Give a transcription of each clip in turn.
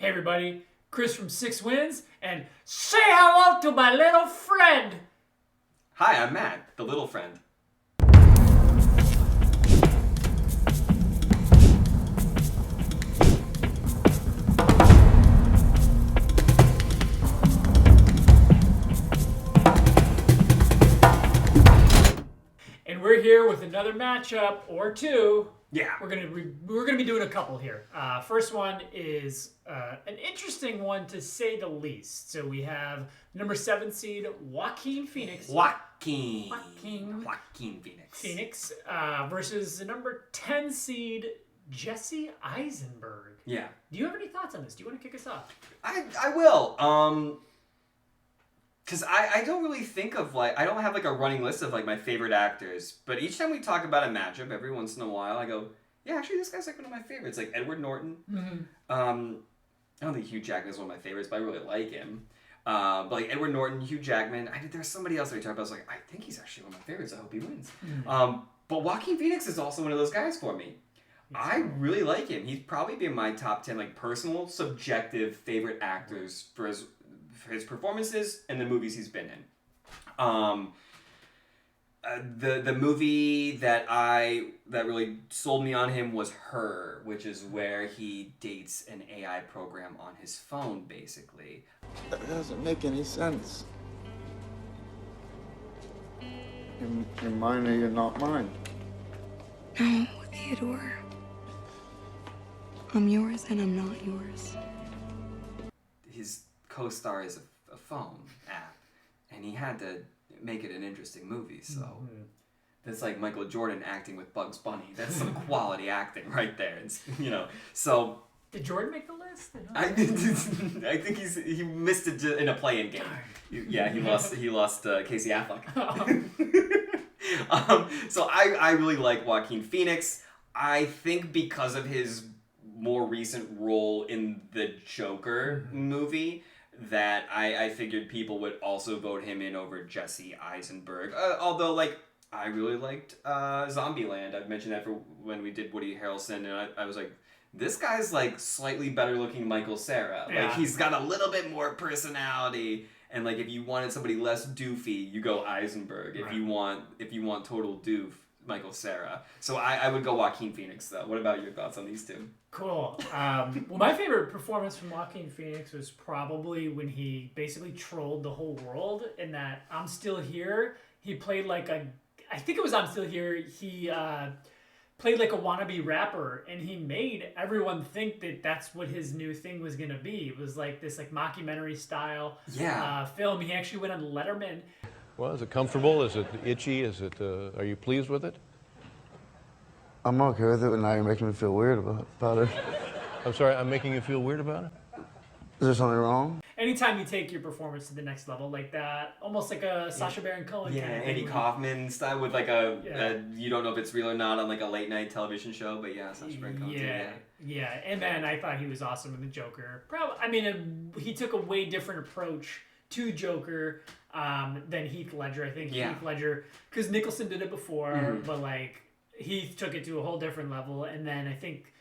Hey everybody, Chris from Six Wins, and say hello to my little friend. Hi, I'm Matt, the little friend. And we're here with another matchup or two. Yeah. We're gonna be doing a couple here. First one is an interesting one to say the least. So we have number 7 seed Joaquin Phoenix. Joaquin Phoenix. Versus the number 10 seed Jesse Eisenberg. Yeah. Do you have any thoughts on this? Do you want to kick us off? I will. Because I don't really think of, I don't have, a running list of, my favorite actors. But each time we talk about a matchup, every once in a while, I go, yeah, actually, this guy's, one of my favorites. Like, Edward Norton. Mm-hmm. I don't think Hugh Jackman is one of my favorites, but I really like him. But, Edward Norton, Hugh Jackman. There's somebody else that I talked about. I was like, I think he's actually one of my favorites. I hope he wins. Mm-hmm. But Joaquin Phoenix is also one of those guys for me. I really like him. He's probably been my top 10, personal, subjective favorite actors for his performances and the movies he's been in. The movie that really sold me on him was Her, which is where he dates an AI program on his phone, basically. That doesn't make any sense. You're mine or you're not mine. No, Theodore. I'm yours and I'm not yours. His co-star is a phone app, and he had to make it an interesting movie, so that's like Michael Jordan acting with Bugs Bunny. That's some quality acting right there. It's, so Did Jordan make the list? I think he missed it in a play-in game. Yeah, he lost Casey Affleck. So I really like Joaquin Phoenix. I think because of his more recent role in the Joker movie, that I figured people would also vote him in over Jesse Eisenberg. Although, I really liked Zombieland. I've mentioned that for when we did Woody Harrelson, and I was like, this guy's, slightly better looking Michael Cera. Yeah. He's got a little bit more personality. And, if you wanted somebody less doofy, you go Eisenberg. Right. If you want total doof, Michael Cera. So I would go Joaquin Phoenix, though. What about your thoughts on these two? Cool. Well, my favorite performance from Joaquin Phoenix was probably when he basically trolled the whole world in that I'm Still Here. He played I think it was I'm Still Here. He played like a wannabe rapper, and he made everyone think that that's what his new thing was going to be. It was this mockumentary style film. He actually went on Letterman. Well, is it comfortable? Is it itchy? Are you pleased with it? I'm okay with it, but now you're making me feel weird about it. I'm sorry, I'm making you feel weird about it? Is there something wrong? Anytime you take your performance to the next level like that, almost like a Sacha Baron Cohen kind of thing. Andy Kaufman style with you don't know if it's real or not on a late night television show, but Sacha Baron Cohen Yeah, and then I thought he was awesome in the Joker. He took a way different approach to Joker than Heath Ledger. I think Heath Ledger, because Nicholson did it before, but Heath took it to a whole different level, and then I think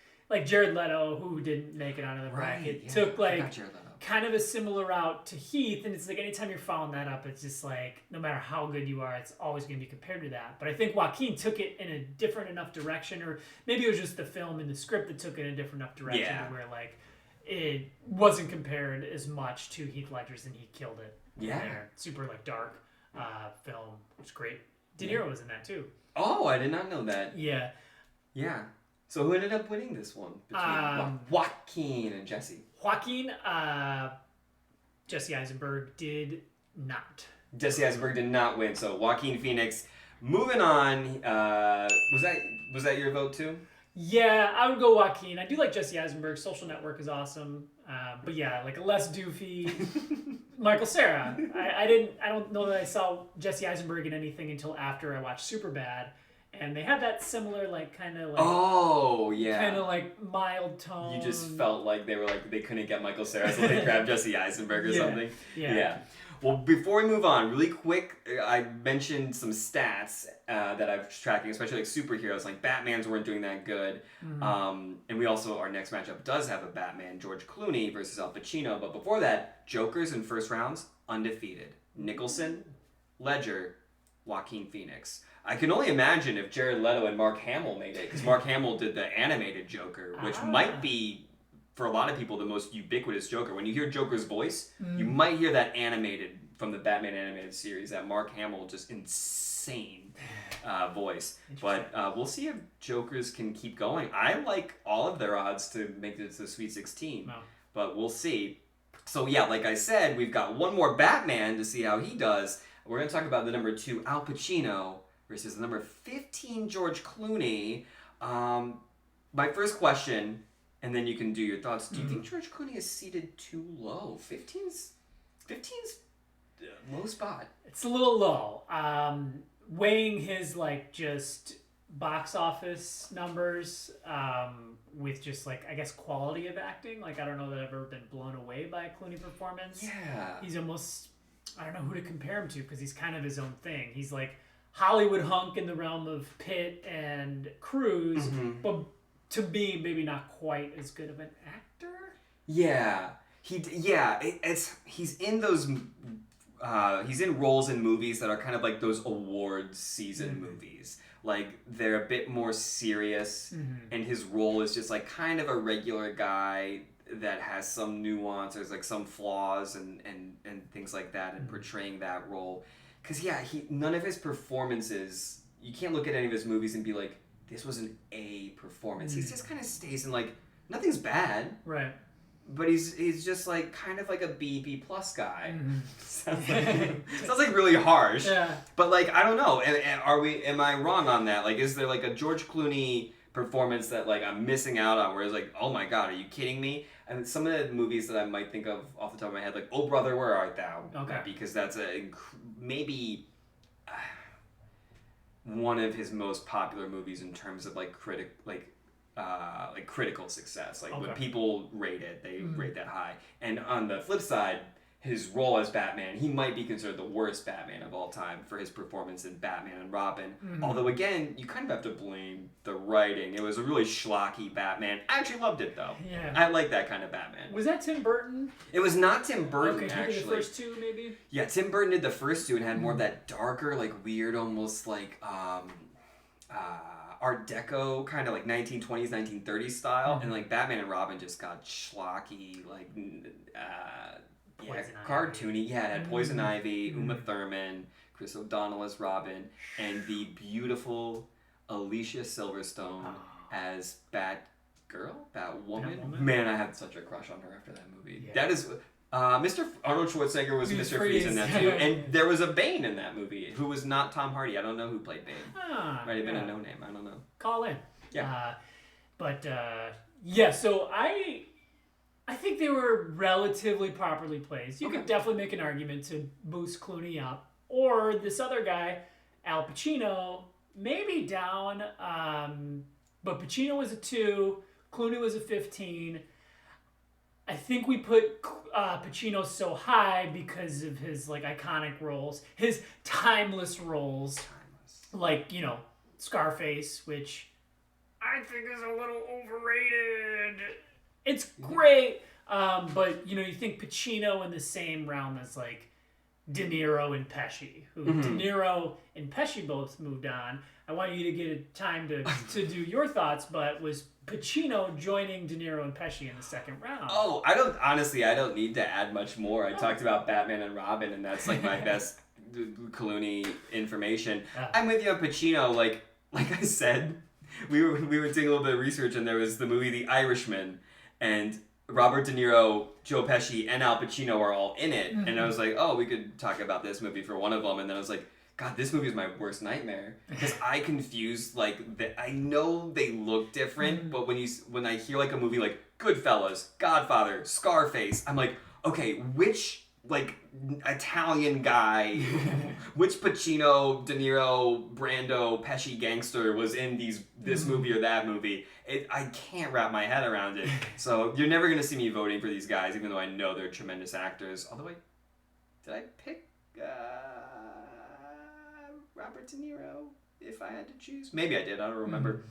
Jared Leto, who didn't make it out of the bracket, took kind of a similar route to Heath, and it's anytime you're following that up, it's just no matter how good you are, it's always going to be compared to that. But I think Joaquin took it in a different enough direction, or maybe it was just the film and the script that took it in a different enough direction to where it wasn't compared as much to Heath Ledger's, and he killed it. There. Super dark film. It was great. De Niro was in that too. Oh, I did not know that. Yeah. Yeah. So who ended up winning this one between Joaquin and Jesse? Joaquin, Jesse Eisenberg did not. Jesse Eisenberg did not win. So Joaquin Phoenix. Moving on. Was that your vote too? Yeah, I would go Joaquin. I do like Jesse Eisenberg. Social Network is awesome. But yeah, a less doofy Michael Cera. I don't know that I saw Jesse Eisenberg in anything until after I watched Superbad. and they had that similar like kind of like kind of like mild tone. You just felt like they couldn't get Michael Cera, so they grabbed Jesse Eisenberg or something. Yeah. Well, before we move on, really quick, I mentioned some stats that I was tracking, especially like superheroes. Like Batman's weren't doing that good, and we also our next matchup does have a Batman, George Clooney versus Al Pacino. But before that, Jokers in first rounds undefeated: Nicholson, Ledger, Joaquin Phoenix. I can only imagine if Jared Leto and Mark Hamill made it, because Mark Hamill did the animated Joker, which might be, for a lot of people, the most ubiquitous Joker. When you hear Joker's voice, you might hear that animated from the Batman animated series, that Mark Hamill, just insane voice. But we'll see if Jokers can keep going. I like all of their odds to make it to the Sweet 16, but we'll see. So yeah, like I said, we've got one more Batman to see how he does. We're going to talk about the number 2, Al Pacino, versus the number 15, George Clooney. My first question, and then you can do your thoughts. Do you think George Clooney is seated too low? 15's low spot. It's a little low. Weighing his like just box office numbers with just like I guess quality of acting. Like I don't know that I've ever been blown away by a Clooney performance. Yeah. He's almost I don't know who to compare him to because he's kind of his own thing. He's like Hollywood hunk in the realm of Pitt and Cruise, but to me maybe not quite as good of an actor. Yeah. He's in those he's in roles in movies that are kind of like those awards season movies. Like they're a bit more serious and his role is just like kind of a regular guy that has some nuance, there's like some flaws and things like that in portraying that role. Because none of his performances, you can't look at any of his movies and be like, this was an A performance. He just kind of stays in like, nothing's bad. Right. But he's just like kind of like a B+ guy. Sounds like really harsh. Yeah. But like I don't know. Am I wrong on that? Like is there like a George Clooney performance that like I'm missing out on where it's like, oh my god, are you kidding me? And some of the movies that I might think of off the top of my head, like Oh Brother, Where Art Thou? Okay. Because that's maybe one of his most popular movies in terms of like critical success. Like when people rate it, they rate that high. And on the flip side, his role as Batman, he might be considered the worst Batman of all time for his performance in Batman and Robin. Although again, you kind of have to blame the writing. It was a really schlocky Batman. I actually loved it though. Yeah. I like that kind of Batman. Was that Tim Burton? It was not Tim Burton actually. The first two maybe? Yeah, Tim Burton did the first two and had more of that darker, like weird, almost like Art Deco kind of like 1920s, 1930s style, and like Batman and Robin just got schlocky, like cartoony. Yeah, it had Poison Ivy, Uma Thurman, Chris O'Donnell as Robin, and the beautiful Alicia Silverstone as Batwoman. Man, I had such a crush on her after that movie. Yeah. That is. Mr. Arnold Schwarzenegger was Mr. Freeze in that too, and there was a Bane in that movie who was not Tom Hardy. I don't know who played Bane. Might have been a no name. I don't know. Call in. Yeah. So I think they were relatively properly placed. You could definitely make an argument to boost Clooney up, or this other guy, Al Pacino, maybe down. But Pacino was a 2, Clooney was a 15. I think we put Pacino so high because of his like iconic roles, his timeless roles, like Scarface, which I think is a little overrated. It's great, but you think Pacino in the same realm as like De Niro and Pesci, who De Niro and Pesci both moved on. I want you to get time to do your thoughts, but was Pacino joining De Niro and Pesci in the second round? Oh, I don't need to add much more. I talked about Batman and Robin, and that's like my best Clooney information. I'm with you on Pacino. Like I said, we were doing a little bit of research, and there was the movie The Irishman, and Robert De Niro, Joe Pesci, and Al Pacino are all in it. And I was like, oh, we could talk about this movie for one of them. And then I was like, God, this movie is my worst nightmare because I confused I know they look different, but when I hear like a movie like Goodfellas, Godfather, Scarface, I'm like, okay, which like Italian guy. Which Pacino, De Niro, Brando, Pesci gangster was in this movie or that movie? I can't wrap my head around it. So you're never gonna see me voting for these guys, even though I know they're tremendous actors. Although did I pick Robert De Niro if I had to choose? Maybe I did. I don't remember.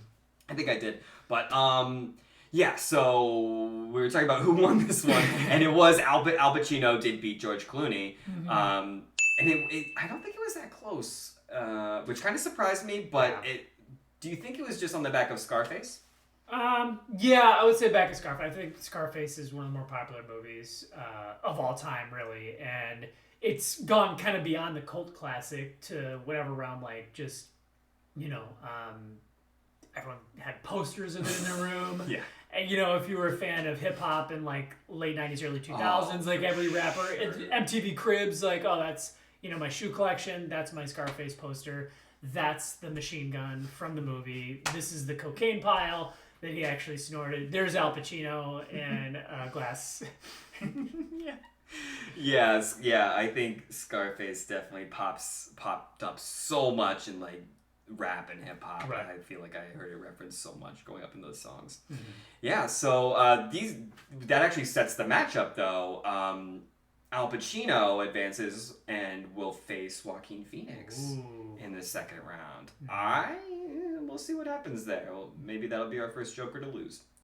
I think I did. But yeah, so we were talking about who won this one, and it was Al Pacino did beat George Clooney, and I don't think it was that close, which kind of surprised me. But do you think it was just on the back of Scarface? Yeah, I would say back of Scarface. I think Scarface is one of the more popular movies of all time, really, and it's gone kind of beyond the cult classic to whatever realm, like just everyone had posters of it in their room. Yeah. And, if you were a fan of hip-hop in, like, late 90s, early 2000s, like, every rapper, MTV Cribs, like, oh, that's, my shoe collection, that's my Scarface poster, that's the machine gun from the movie, this is the cocaine pile that he actually snorted, there's Al Pacino and glass. Yes, yeah, I think Scarface definitely popped up so much in, like, rap and hip hop. Right. I feel like I heard it referenced so much growing up in those songs. Yeah, so that actually sets the matchup though. Al Pacino advances and will face Joaquin Phoenix in the second round. We'll see what happens there. Well, maybe that'll be our first Joker to lose.